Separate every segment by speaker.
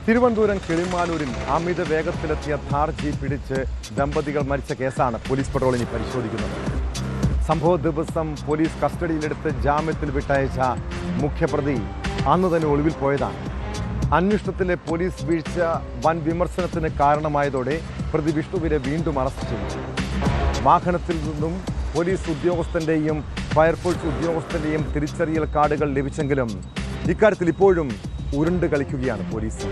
Speaker 1: തിരുവനന്തപുരം കിളിമാനൂരിൽ അമിത വേഗത്തിലെത്തിയ Thar jeep ഇടിച്ച് ദമ്പതികൾ മരിച്ച കേസാണ് പോലീസ് പെട്രോളിംഗ് പരിശോധിക്കുന്നത്. സംഭവ ദിവസം പോലീസ് കസ്റ്റഡിയിലെടുത്ത് ജാമ്യത്തിൽ വിട്ടയച്ച മുഖ്യപ്രതി അന്ന് തന്നെ ഒളിവിൽ പോയതാണ്. അന്വേഷണത്തിലെ പോലീസ് വീഴ്ച വൻ വിമർശനത്തിന് കാരണമായതോടെ പ്രതി വിഷ്ണുവിനെ വീണ്ടും അറസ്റ്റ് ചെയ്തു. വാഹനത്തിൽ നിന്നും പോലീസ് ഉദ്യോഗസ്ഥന്റെയും ഫയർഫോഴ്സ് ഉദ്യോഗസ്ഥന്റെയും തിരിച്ചറിയൽ കാർഡുകൾ ലഭിച്ചെങ്കിലും ഇക്കാര്യത്തിൽ ഇപ്പോഴും ഉരുണ്ട് കളിക്കുകയാണ് പോലീസ്.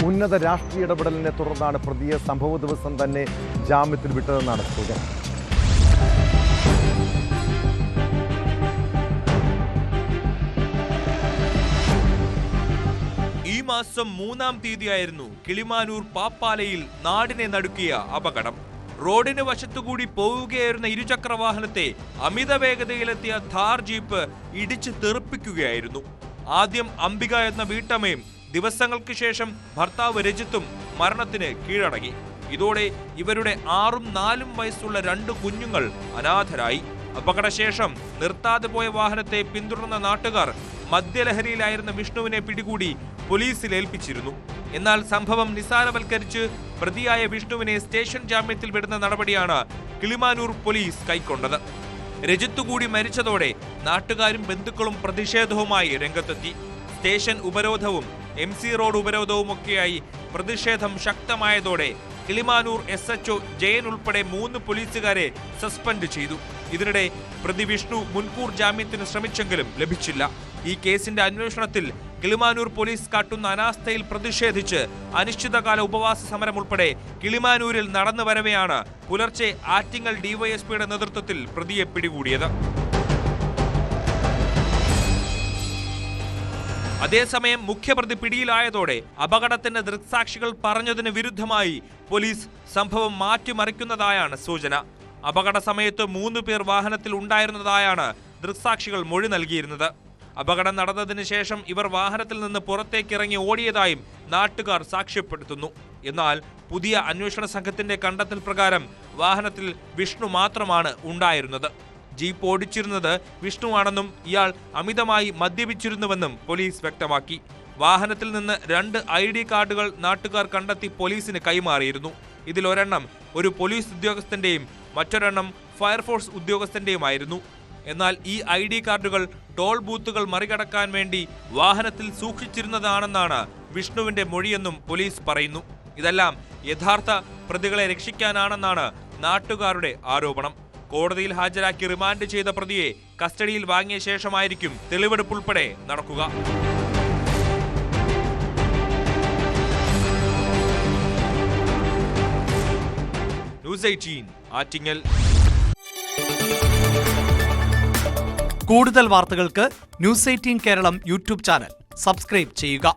Speaker 1: ഉന്നത രാഷ്ട്രീയ ഇടപെടലിനെ തുടർന്നാണ് പ്രതിയെ സംഭവ ദിവസം തന്നെ ജാമ്യത്തിൽ വിട്ടതെന്നാണ് സൂചന.
Speaker 2: ഈ മാസം 3-ാം തീയതിയായിരുന്നു കിളിമാനൂർ പാപ്പാലയിൽ നാടിനെ നടുക്കിയ അപകടം. റോഡിന് വശത്തുകൂടി പോവുകയായിരുന്ന ഇരുചക്ര വാഹനത്തെ അമിത വേഗതയിലെത്തിയ ഥാർ ജീപ്പ് ഇടിച്ച് തെറിപ്പിക്കുകയായിരുന്നു. ആദ്യം അംബിക എന്ന വീട്ടമ്മയും ദിവസങ്ങൾക്ക് ശേഷം ഭർത്താവ് രജിത്തും മരണത്തിന് കീഴടങ്ങി. ഇതോടെ ഇവരുടെ 6ഉം 4ഉം വയസ്സുള്ള 2 കുഞ്ഞുങ്ങൾ അനാഥരായി. അപകടശേഷം നിർത്താതെ പോയ വാഹനത്തെ പിന്തുടർന്ന നാട്ടുകാർ മദ്യലഹരിയിലായിരുന്ന വിഷ്ണുവിനെ പിടികൂടി പോലീസിൽ ഏൽപ്പിച്ചിരുന്നു. എന്നാൽ സംഭവം നിസാരവൽക്കരിച്ച് പ്രതിയായ വിഷ്ണുവിനെ സ്റ്റേഷൻ ജാമ്യത്തിൽ വിടുന്ന നടപടിയാണ് കിളിമാനൂർ പോലീസ് കൈക്കൊണ്ടത്. രജിത്ത് കൂടി മരിച്ചതോടെ നാട്ടുകാരും ബന്ധുക്കളും പ്രതിഷേധവുമായി രംഗത്തെത്തി. സ്റ്റേഷൻ ഉപരോധവും MC റോഡ് ഉപരോധവുമൊക്കെയായി പ്രതിഷേധം ശക്തമായതോടെ കിളിമാനൂർ SHO ജയൻ ഉൾപ്പെടെ 3 പോലീസുകാരെ സസ്പെൻഡ് ചെയ്തു. ഇതിനിടെ പ്രതി വിഷ്ണു മുൻകൂർ ജാമ്യത്തിന് ശ്രമിച്ചെങ്കിലും ലഭിച്ചില്ല. ഈ കേസിന്റെ അന്വേഷണത്തിൽ കിളിമാനൂർ പോലീസ് കാട്ടുന്ന അനാസ്ഥയിൽ പ്രതിഷേധിച്ച് അനിശ്ചിതകാല ഉപവാസ സമരം ഉൾപ്പെടെ കിളിമാനൂരിൽ നടന്നു വരവെയാണ് പുലർച്ചെ ആറ്റിങ്ങൽ DYSPയുടെ നേതൃത്വത്തിൽ പ്രതിയെ പിടികൂടിയത്. അതേസമയം മുഖ്യപ്രതി പിടിയിലായതോടെ അപകടത്തിന്റെ ദൃക്സാക്ഷികൾ പറഞ്ഞതിന് വിരുദ്ധമായി പോലീസ് സംഭവം മാറ്റിമറിക്കുന്നതായാണ് സൂചന. അപകട സമയത്ത് 3 പേർ വാഹനത്തിൽ ഉണ്ടായിരുന്നതായാണ് ദൃക്സാക്ഷികൾ മൊഴി നൽകിയിരുന്നത്. അപകടം നടന്നതിന് ശേഷം ഇവർ വാഹനത്തിൽ നിന്ന് പുറത്തേക്കിറങ്ങി ഓടിയതായും നാട്ടുകാർ സാക്ഷ്യപ്പെടുത്തുന്നു. എന്നാൽ പുതിയ അന്വേഷണ സംഘത്തിന്റെ കണ്ടെത്തൽ പ്രകാരം വാഹനത്തിൽ വിഷ്ണു മാത്രമാണ് ഉണ്ടായിരുന്നത്. ജീപ്പ് ഓടിച്ചിരുന്നത് വിഷ്ണുവാണെന്നും ഇയാൾ അമിതമായി മദ്യപിച്ചിരുന്നുവെന്നും പോലീസ് വ്യക്തമാക്കി. വാഹനത്തിൽ നിന്ന് 2 ID കാർഡുകൾ നാട്ടുകാർ കണ്ടെത്തി പോലീസിന് കൈമാറിയിരുന്നു. ഇതിലൊരെണ്ണം ഒരു പോലീസ് ഉദ്യോഗസ്ഥന്റെയും മറ്റൊരെണ്ണം ഫയർഫോഴ്സ് ഉദ്യോഗസ്ഥന്റെയുമായിരുന്നു. എന്നാൽ ഈ ID കാർഡുകൾ ടോൾ ബൂത്തുകൾ മറികടക്കാൻ വേണ്ടി വാഹനത്തിൽ സൂക്ഷിച്ചിരുന്നതാണെന്നാണ് വിഷ്ണുവിന്റെ മൊഴിയെന്നും പോലീസ് പറയുന്നു. ഇതെല്ലാം യഥാർത്ഥ പ്രതികളെ രക്ഷിക്കാനാണെന്നാണ് നാട്ടുകാരുടെ ആരോപണം. കോടതിയിൽ ഹാജരാക്കി റിമാൻഡ് ചെയ്ത പ്രതിയെ കസ്റ്റഡിയിൽ വാങ്ങിയ ശേഷമായിരിക്കും തെളിവെടുപ്പ് ഉൾപ്പെടെ നടക്കുക. ന്യൂസ് 18 ആറ്റിങ്ങൽ.
Speaker 3: കൂടുതൽ വാർത്തകൾക്ക് news 18 Keralam YouTube channel subscribe ചെയ്യുക.